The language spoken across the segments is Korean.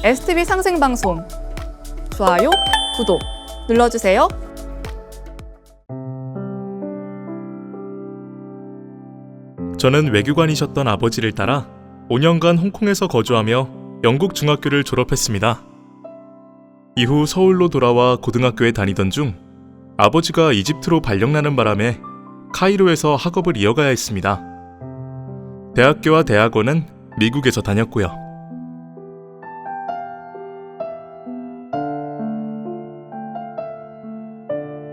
STV 상생방송 좋아요, 구독 눌러주세요. 저는 외교관이셨던 아버지를 따라 5년간 홍콩에서 거주하며 영국 중학교를 졸업했습니다. 이후 서울로 돌아와 고등학교에 다니던 중 아버지가 이집트로 발령나는 바람에 카이로에서 학업을 이어가야 했습니다. 대학교와 대학원은 미국에서 다녔고요.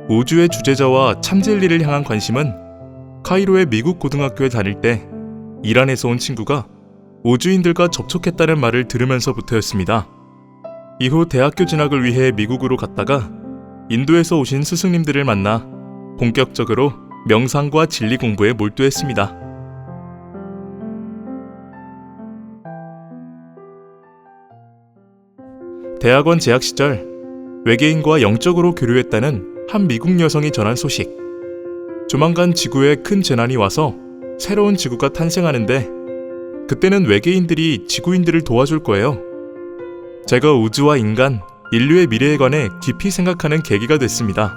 우주의 주제자와 참진리를 향한 관심은 카이로의 미국 고등학교에 다닐 때 이란에서 온 친구가 우주인들과 접촉했다는 말을 들으면서부터였습니다. 이후 대학교 진학을 위해 미국으로 갔다가 인도에서 오신 스승님들을 만나 본격적으로 명상과 진리 공부에 몰두했습니다. 대학원 재학 시절 외계인과 영적으로 교류했다는 한 미국 여성이 전한 소식. 조만간 지구에 큰 재난이 와서 새로운 지구가 탄생하는데 그때는 외계인들이 지구인들을 도와줄 거예요. 제가 우주와 인간, 인류의 미래에 관해 깊이 생각하는 계기가 됐습니다.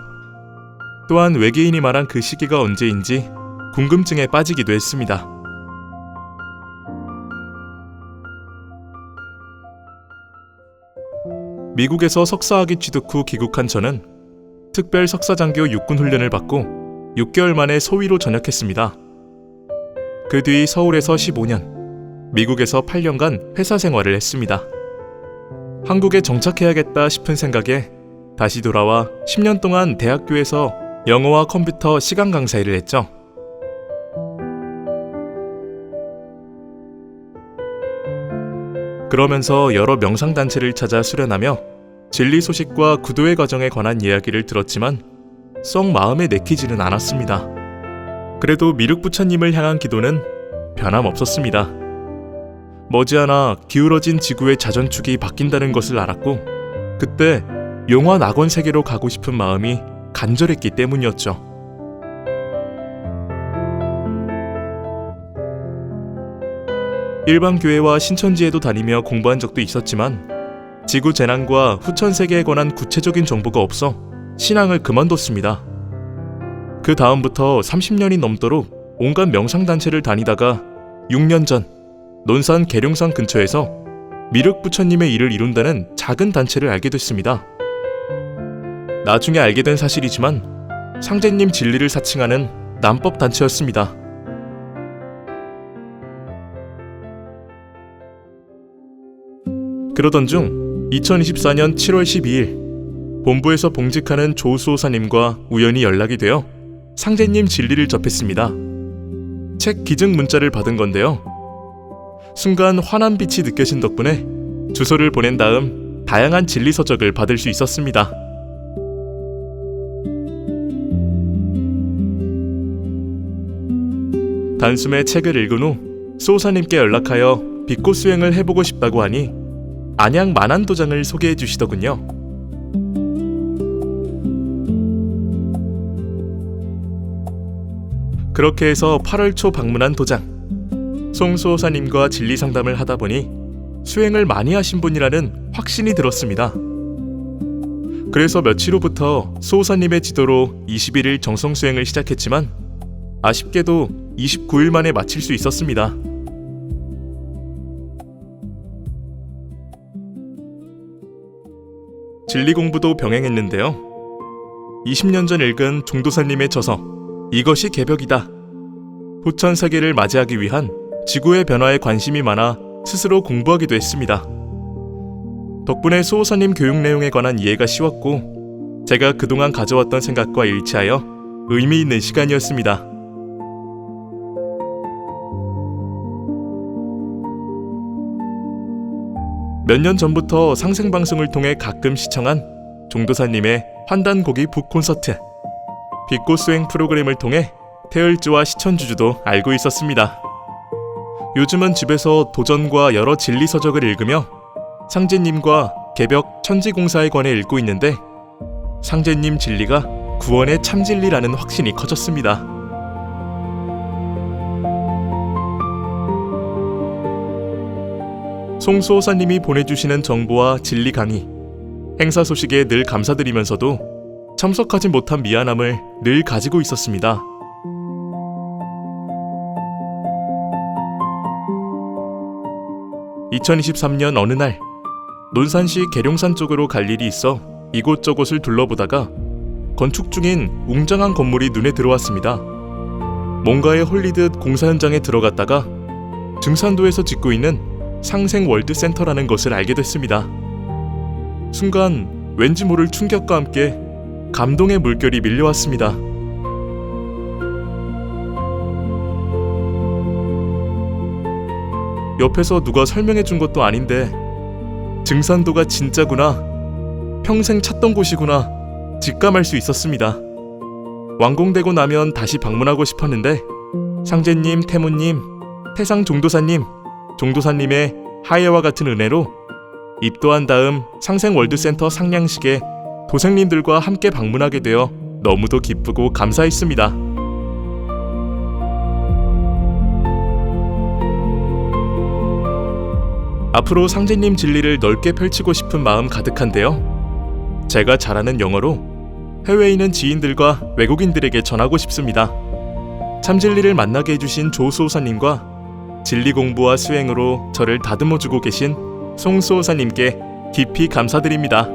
또한 외계인이 말한 그 시기가 언제인지 궁금증에 빠지기도 했습니다. 미국에서 석사학위 취득 후 귀국한 저는 특별 석사장교 육군 훈련을 받고 6개월 만에 소위로 전역했습니다. 그 뒤 서울에서 15년, 미국에서 8년간 회사 생활을 했습니다. 한국에 정착해야겠다 싶은 생각에 다시 돌아와 10년 동안 대학교에서 영어와 컴퓨터 시간 강사 일을 했죠. 그러면서 여러 명상단체를 찾아 수련하며 진리 소식과 구도의 과정에 관한 이야기를 들었지만 썩 마음에 내키지는 않았습니다. 그래도 미륵 부처님을 향한 기도는 변함없었습니다. 머지않아 기울어진 지구의 자전축이 바뀐다는 것을 알았고 그때 용화 낙원 세계로 가고 싶은 마음이 간절했기 때문이었죠. 일반 교회와 신천지에도 다니며 공부한 적도 있었지만 지구 재난과 후천 세계에 관한 구체적인 정보가 없어 신앙을 그만뒀습니다. 그 다음부터 30년이 넘도록 온갖 명상단체를 다니다가 6년 전 논산 계룡산 근처에서 미륵 부처님의 일을 이룬다는 작은 단체를 알게 됐습니다. 나중에 알게 된 사실이지만 상제님 진리를 사칭하는 남법 단체였습니다. 그러던 중 2024년 7월 12일 본부에서 봉직하는 조수호사님과 우연히 연락이 되어 상제님 진리를 접했습니다. 책 기증 문자를 받은 건데요. 순간 환한 빛이 느껴진 덕분에 주소를 보낸 다음 다양한 진리 서적을 받을 수 있었습니다. 단숨에 책을 읽은 후 수호사님께 연락하여 빛꽃 수행을 해보고 싶다고 하니 안양 만안도장을 소개해 주시더군요. 그렇게 해서 8월 초 방문한 도장. 송수호사님과 진리 상담을 하다 보니 수행을 많이 하신 분이라는 확신이 들었습니다. 그래서 며칠 후부터 수호사님의 지도로 21일 정성 수행을 시작했지만 아쉽게도 29일 만에 마칠 수 있었습니다. 진리 공부도 병행했는데요. 20년 전 읽은 종도사님의 저서 이것이 개벽이다. 후천 세계를 맞이하기 위한 지구의 변화에 관심이 많아 스스로 공부하기도 했습니다. 덕분에 수호사님 교육 내용에 관한 이해가 쉬웠고 제가 그동안 가져왔던 생각과 일치하여 의미 있는 시간이었습니다. 몇 년 전부터 상생방송을 통해 가끔 시청한 종도사님의 환단고기 북콘서트, 빛꽃 수행 프로그램을 통해 태을주와 시천주주도 알고 있었습니다. 요즘은 집에서 도전과 여러 진리 서적을 읽으며 상제님과 개벽 천지공사에 관해 읽고 있는데 상제님 진리가 구원의 참진리라는 확신이 커졌습니다. 송수호사님이 보내주시는 정보와 진리 강의, 행사 소식에 늘 감사드리면서도 참석하지 못한 미안함을 늘 가지고 있었습니다. (2023년) 어느 날 논산시 계룡산 쪽으로 갈 일이 있어 이곳저곳을 둘러보다가 건축 중인 웅장한 건물이 눈에 들어왔습니다. 뭔가에 홀리듯 공사 현장에 들어갔다가 증산도에서 짓고 있는 상생월드센터라는 것을 알게 됐습니다. 순간 왠지 모를 충격과 함께 감동의 물결이 밀려왔습니다. 옆에서 누가 설명해 준 것도 아닌데 증산도가 진짜구나, 평생 찾던 곳이구나 직감할 수 있었습니다. 완공되고 나면 다시 방문하고 싶었는데 상제님, 태무님, 태상 종도사님, 종도사님의 하예와 같은 은혜로 입도한 다음 상생월드센터 상냥식에 도생님들과 함께 방문하게 되어 너무도 기쁘고 감사했습니다. 앞으로 상제님 진리를 넓게 펼치고 싶은 마음 가득한데요. 제가 잘하는 영어로 해외에 있는 지인들과 외국인들에게 전하고 싶습니다. 참진리를 만나게 해주신 조수호사님과 진리 공부와 수행으로 저를 다듬어주고 계신 송수호사님께 깊이 감사드립니다.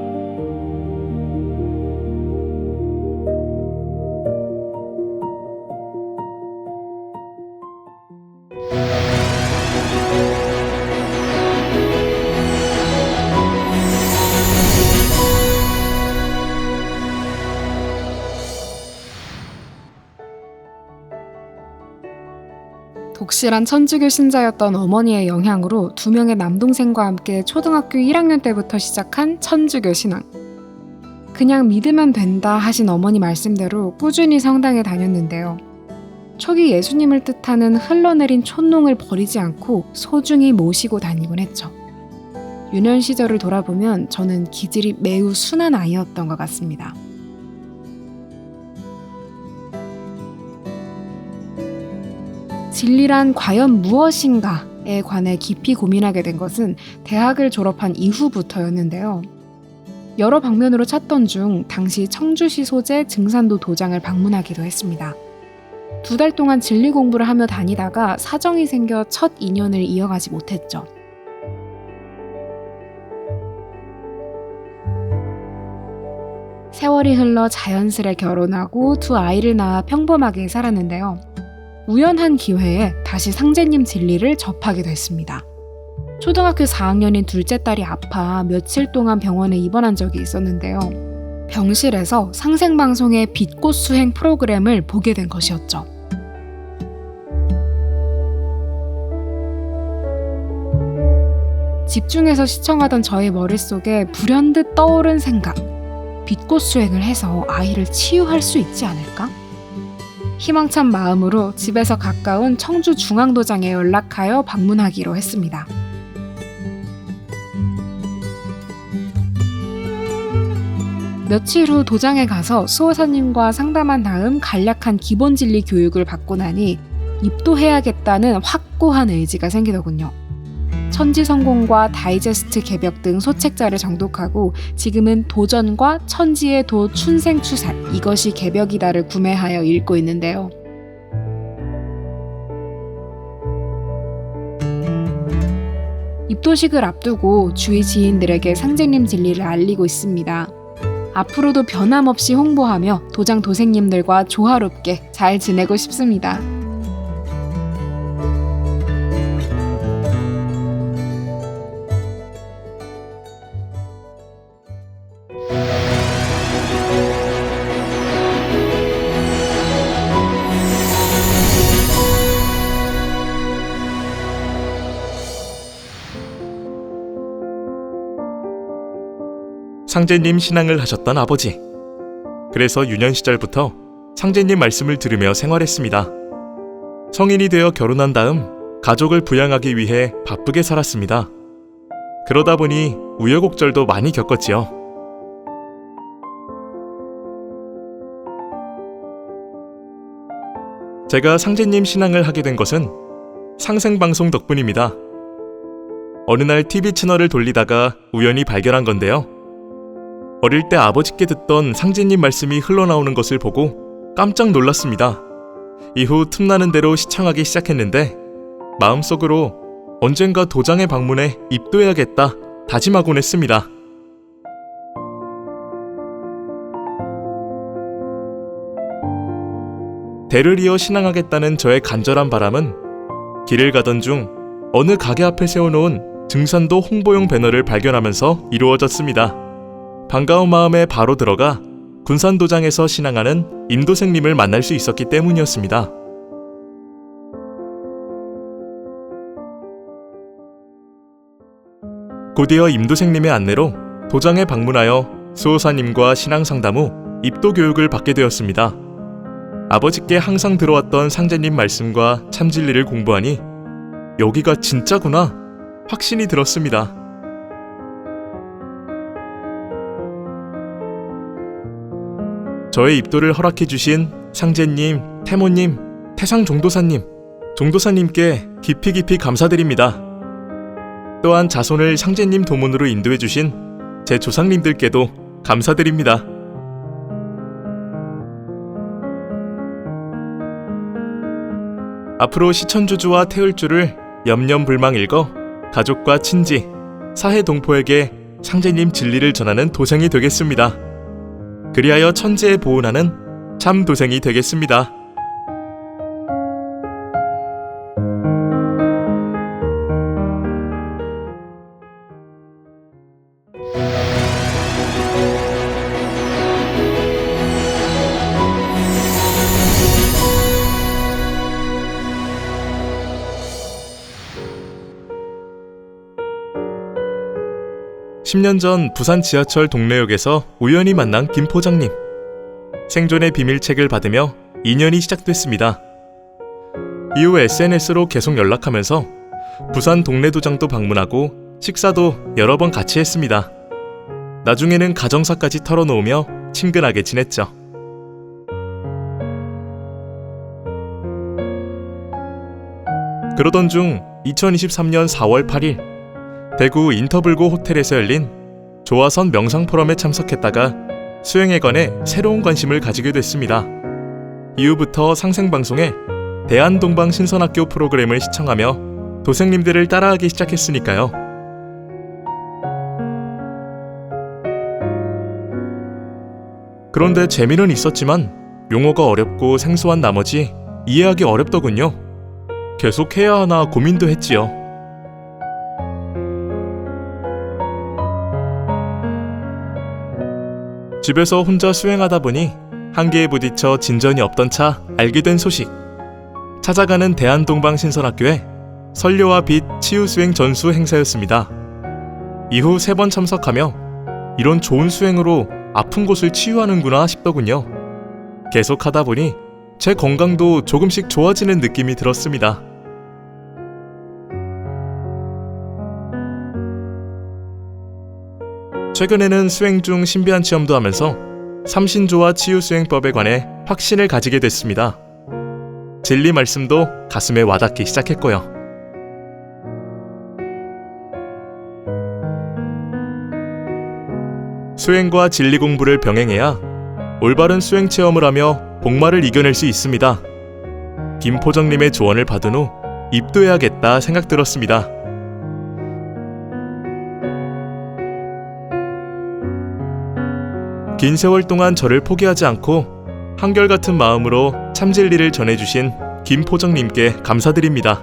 독실한 천주교 신자였던 어머니의 영향으로 2명의 남동생과 함께 초등학교 1학년 때부터 시작한 천주교 신앙. 그냥 믿으면 된다 하신 어머니 말씀대로 꾸준히 성당에 다녔는데요. 초기 예수님을 뜻하는 흘러내린 촛농을 버리지 않고 소중히 모시고 다니곤 했죠. 유년 시절을 돌아보면 저는 기질이 매우 순한 아이였던 것 같습니다. 진리란 과연 무엇인가에 관해 깊이 고민하게 된 것은 대학을 졸업한 이후부터였는데요. 여러 방면으로 찾던 중 당시 청주시 소재 증산도 도장을 방문하기도 했습니다. 2달 동안 진리 공부를 하며 다니다가 사정이 생겨 첫 인연을 이어가지 못했죠. 세월이 흘러 자연스레 결혼하고 2 아이를 낳아 평범하게 살았는데요. 우연한 기회에 다시 상제님 진리를 접하게 됐습니다. 초등학교 4학년인 둘째 딸이 아파 며칠 동안 병원에 입원한 적이 있었는데요. 병실에서 상생방송의 빛꽃 수행 프로그램을 보게 된 것이었죠. 집중해서 시청하던 저의 머릿속에 불현듯 떠오른 생각. 빛꽃 수행을 해서 아이를 치유할 수 있지 않을까? 희망찬 마음으로 집에서 가까운 청주 중앙도장에 연락하여 방문하기로 했습니다. 며칠 후 도장에 가서 수호사님과 상담한 다음 간략한 기본 진리 교육을 받고 나니 입도해야겠다는 확고한 의지가 생기더군요. 천지성공과 다이제스트 개벽 등 소책자를 정독하고 지금은 도전과 천지의 도 춘생추살, 이것이 개벽이다를 구매하여 읽고 있는데요. 입도식을 앞두고 주위 지인들에게 상제님 진리를 알리고 있습니다. 앞으로도 변함없이 홍보하며 도장 도생님들과 조화롭게 잘 지내고 싶습니다. 상제님 신앙을 하셨던 아버지. 그래서 유년 시절부터 상제님 말씀을 들으며 생활했습니다. 성인이 되어 결혼한 다음 가족을 부양하기 위해 바쁘게 살았습니다. 그러다 보니 우여곡절도 많이 겪었지요. 제가 상제님 신앙을 하게 된 것은 상생방송 덕분입니다. 어느 날 TV 채널을 돌리다가 우연히 발견한 건데요. 어릴 때 아버지께 듣던 상제님 말씀이 흘러나오는 것을 보고 깜짝 놀랐습니다. 이후 틈나는 대로 시청하기 시작했는데 마음속으로 언젠가 도장에 방문해 입도해야겠다 다짐하곤 했습니다. 대를 이어 신앙하겠다는 저의 간절한 바람은 길을 가던 중 어느 가게 앞에 세워놓은 증산도 홍보용 배너를 발견하면서 이루어졌습니다. 반가운 마음에 바로 들어가 군산도장에서 신앙하는 임도생님을 만날 수 있었기 때문이었습니다. 곧이어 임도생님의 안내로 도장에 방문하여 수호사님과 신앙상담 후 입도 교육을 받게 되었습니다. 아버지께 항상 들어왔던 상제님 말씀과 참진리를 공부하니 여기가 진짜구나 확신이 들었습니다. 저의 입도를 허락해 주신 상제님, 태모님, 태상종도사님, 종도사님께 깊이 감사드립니다. 또한 자손을 상제님 도문으로 인도해 주신 제 조상님들께도 감사드립니다. 앞으로 시천주주와 태을주를 염려불망 읽어 가족과 친지, 사해 동포에게 상제님 진리를 전하는 도생이 되겠습니다. 그리하여 천지에 보은하는 참 도생이 되겠습니다. (10년) 전 부산 지하철 동래역에서 우연히 만난 김 포장님. 생존의 비밀책을 받으며 인연이 시작됐습니다. 이후 SNS로 계속 연락하면서 부산 동래도장도 방문하고 식사도 여러 번 같이 했습니다. 나중에는 가정사까지 털어놓으며 친근하게 지냈죠. 그러던 중 2023년 4월 8일 대구 인터블고 호텔에서 열린 조화선 명상포럼에 참석했다가 수행에 관해 새로운 관심을 가지게 됐습니다. 이후부터 상생방송에 대한동방신선학교 프로그램을 시청하며 도생님들을 따라하기 시작했으니까요. 그런데 재미는 있었지만 용어가 어렵고 생소한 나머지 이해하기 어렵더군요. 계속 해야 하나 고민도 했지요. 집에서 혼자 수행하다 보니 한계에 부딪혀 진전이 없던 차 알게 된 소식. 찾아가는 대한동방신선학교에 선료와 빛 치유수행 전수 행사였습니다. 이후 3번 참석하며 이런 좋은 수행으로 아픈 곳을 치유하는구나 싶더군요. 계속 하다 보니 제 건강도 조금씩 좋아지는 느낌이 들었습니다. 최근에는 수행 중 신비한 체험도 하면서 삼신조와 치유수행법에 관해 확신을 가지게 됐습니다. 진리 말씀도 가슴에 와닿기 시작했고요. 수행과 진리 공부를 병행해야 올바른 수행 체험을 하며 복마를 이겨낼 수 있습니다. 김포정님의 조언을 받은 후 입도해야겠다 생각 들었습니다. 긴 세월 동안 저를 포기하지 않고 한결같은 마음으로 참진리를 전해주신 김포정님께 감사드립니다.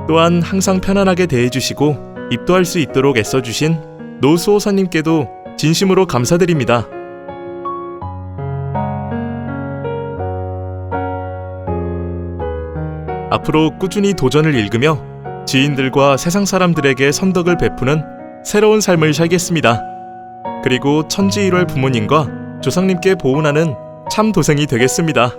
또한 항상 편안하게 대해주시고 입도할 수 있도록 애써주신 노수호사님께도 진심으로 감사드립니다. 앞으로 꾸준히 도전을 읽으며 지인들과 세상 사람들에게 선덕을 베푸는 새로운 삶을 살겠습니다. 그리고 천지일월 부모님과 조상님께 보훈하는 참 도생이 되겠습니다.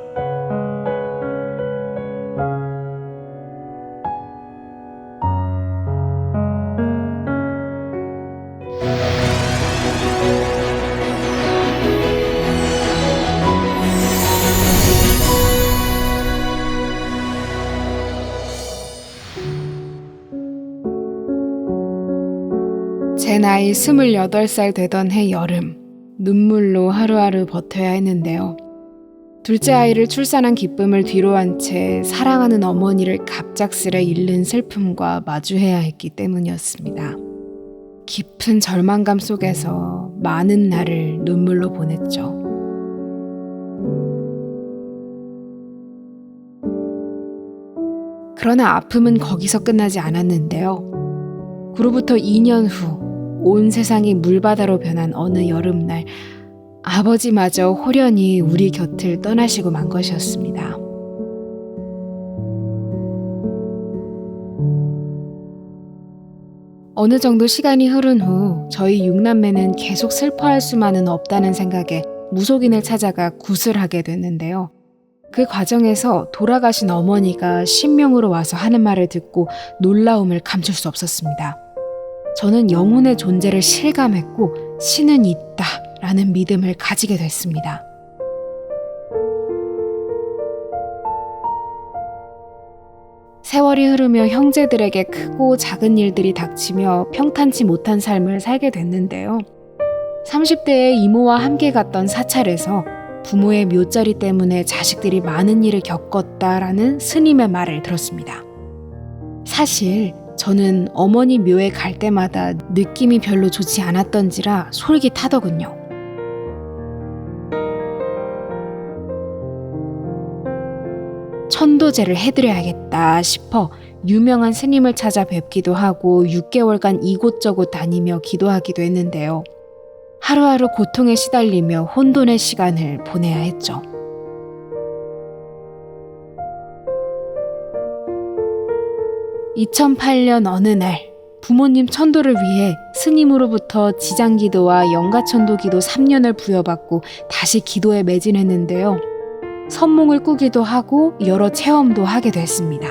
제 나이 28살 되던 해 여름, 눈물로 하루하루 버텨야 했는데요. 둘째 아이를 출산한 기쁨을 뒤로한 채 사랑하는 어머니를 갑작스레 잃는 슬픔과 마주해야 했기 때문이었습니다. 깊은 절망감 속에서 많은 날을 눈물로 보냈죠. 그러나 아픔은 거기서 끝나지 않았는데요. 그로부터 2년 후 온 세상이 물바다로 변한 어느 여름날, 아버지마저 홀연히 우리 곁을 떠나시고 만 것이었습니다. 어느 정도 시간이 흐른 후 저희 6남매는 계속 슬퍼할 수만은 없다는 생각에 무속인을 찾아가 굿을 하게 됐는데요. 그 과정에서 돌아가신 어머니가 신명으로 와서 하는 말을 듣고 놀라움을 감출 수 없었습니다. 저는 영혼의 존재를 실감했고 신은 있다라는 믿음을 가지게 됐습니다. 세월이 흐르며 형제들에게 크고 작은 일들이 닥치며 평탄치 못한 삶을 살게 됐는데요. 30대에 이모와 함께 갔던 사찰에서 부모의 묘자리 때문에 자식들이 많은 일을 겪었다라는 스님의 말을 들었습니다. 사실 저는 어머니 묘에 갈 때마다 느낌이 별로 좋지 않았던지라 솔깃하더군요. 천도제를 해드려야겠다 싶어 유명한 스님을 찾아 뵙기도 하고 6개월간 이곳저곳 다니며 기도하기도 했는데요. 하루하루 고통에 시달리며 혼돈의 시간을 보내야 했죠. (2008년) 어느 날 부모님 천도를 위해 스님으로부터 지장기도와 영가천도기도 3년을 부여받고 다시 기도에 매진했는데요. 선몽을 꾸기도 하고 여러 체험도 하게 됐습니다.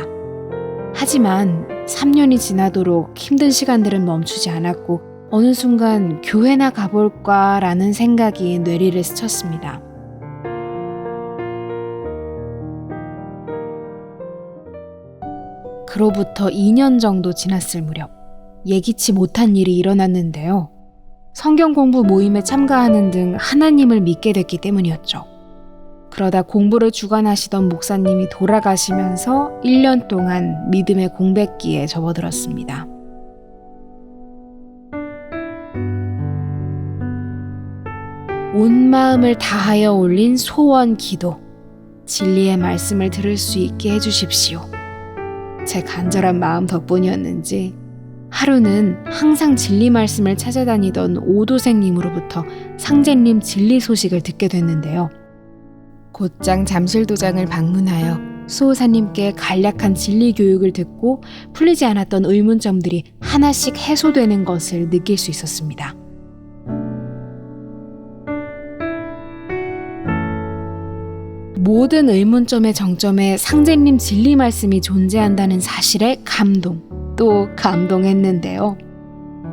하지만 3년이 지나도록 힘든 시간들은 멈추지 않았고 어느 순간 교회나 가볼까라는 생각이 뇌리를 스쳤습니다. 그로부터 2년 정도 지났을 무렵 예기치 못한 일이 일어났는데요. 성경 공부 모임에 참가하는 등 하나님을 믿게 됐기 때문이었죠. 그러다 공부를 주관하시던 목사님이 돌아가시면서 1년 동안 믿음의 공백기에 접어들었습니다. 온 마음을 다하여 올린 소원 기도, 진리의 말씀을 들을 수 있게 해주십시오. 제 간절한 마음 덕분이었는지 하루는 항상 진리 말씀을 찾아다니던 오도생님으로부터 상제님 진리 소식을 듣게 됐는데요. 곧장 잠실도장을 방문하여 수호사님께 간략한 진리 교육을 듣고 풀리지 않았던 의문점들이 하나씩 해소되는 것을 느낄 수 있었습니다. 모든 의문점의 정점에 상제님 진리 말씀이 존재한다는 사실에 또 감동했는데요.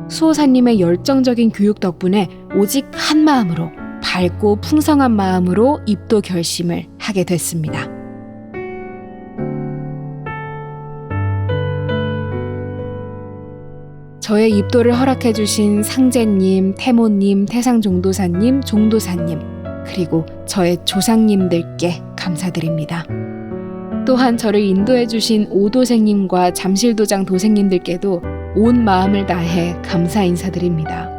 수호사님의 열정적인 교육 덕분에 오직 한 마음으로, 밝고 풍성한 마음으로 입도 결심을 하게 됐습니다. 저의 입도를 허락해 주신 상제님, 태모님, 태상종도사님, 종도사님, 그리고 저의 조상님들께 감사드립니다. 또한 저를 인도해 주신 오도생님과 잠실도장 도생님들께도 온 마음을 다해 감사 인사드립니다.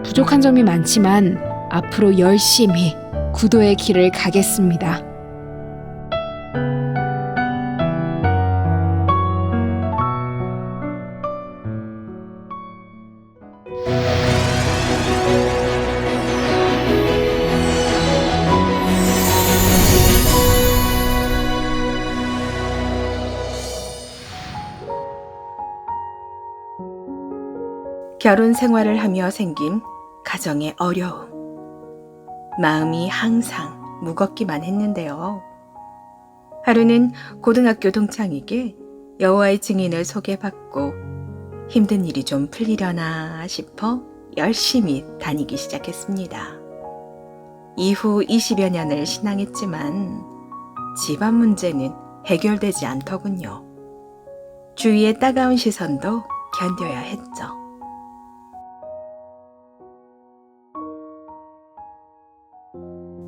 부족한 점이 많지만 앞으로 열심히 구도의 길을 가겠습니다. 결혼 생활을 하며 생긴 가정의 어려움. 마음이 항상 무겁기만 했는데요. 하루는 고등학교 동창에게 여호와의 증인을 소개받고 힘든 일이 좀 풀리려나 싶어 열심히 다니기 시작했습니다. 이후 20여 년을 신앙했지만 집안 문제는 해결되지 않더군요. 주위의 따가운 시선도 견뎌야 했죠.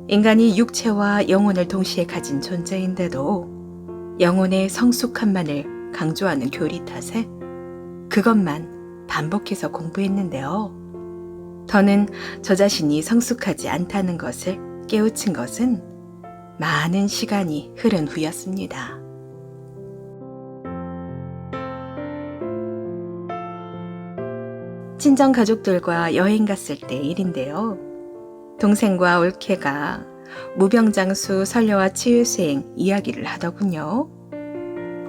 인간이 육체와 영혼을 동시에 가진 존재인데도 영혼의 성숙함만을 강조하는 교리 탓에 그것만 반복해서 공부했는데요. 더는 저 자신이 성숙하지 않다는 것을 깨우친 것은 많은 시간이 흐른 후였습니다. 친정 가족들과 여행 갔을 때 일인데요. 동생과 올케가 무병장수 설려와 치유수행 이야기를 하더군요.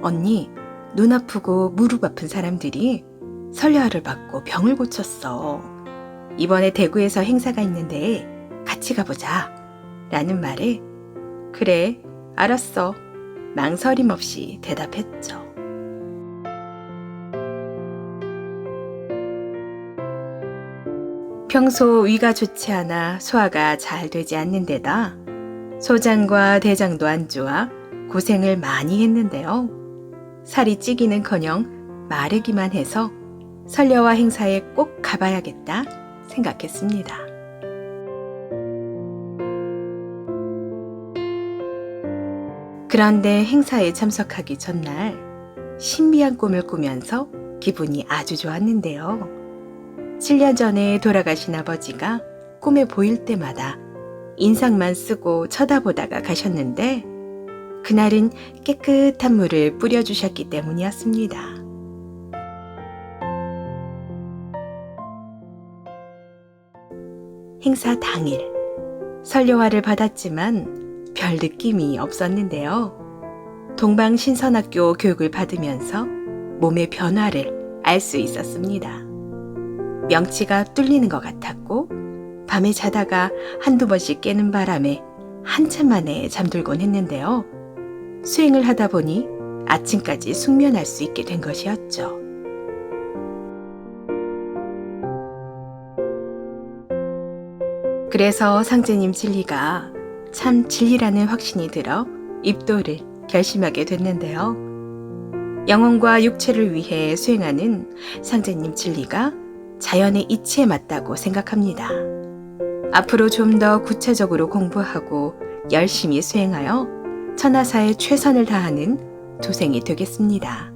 언니, 눈 아프고 무릎 아픈 사람들이 설려화를 받고 병을 고쳤어. 이번에 대구에서 행사가 있는데 같이 가보자. 라는 말에 그래, 알았어. 망설임 없이 대답했죠. 평소 위가 좋지 않아 소화가 잘 되지 않는 데다 소장과 대장도 안 좋아 고생을 많이 했는데요. 살이 찌기는커녕 마르기만 해서 설려화 행사에 꼭 가봐야겠다 생각했습니다. 그런데 행사에 참석하기 전날 신비한 꿈을 꾸면서 기분이 아주 좋았는데요. 7년 전에 돌아가신 아버지가 꿈에 보일 때마다 인상만 쓰고 쳐다보다가 가셨는데 그날은 깨끗한 물을 뿌려주셨기 때문이었습니다. 행사 당일 설려화를 받았지만 별 느낌이 없었는데요. 동방신선학교 교육을 받으면서 몸의 변화를 알 수 있었습니다. 명치가 뚫리는 것 같았고 밤에 자다가 한두 번씩 깨는 바람에 한참 만에 잠들곤 했는데요. 수행을 하다 보니 아침까지 숙면할 수 있게 된 것이었죠. 그래서 상제님 진리가 참 진리라는 확신이 들어 입도를 결심하게 됐는데요. 영혼과 육체를 위해 수행하는 상제님 진리가 자연의 이치에 맞다고 생각합니다. 앞으로 좀 더 구체적으로 공부하고 열심히 수행하여 천하사에 최선을 다하는 도생이 되겠습니다.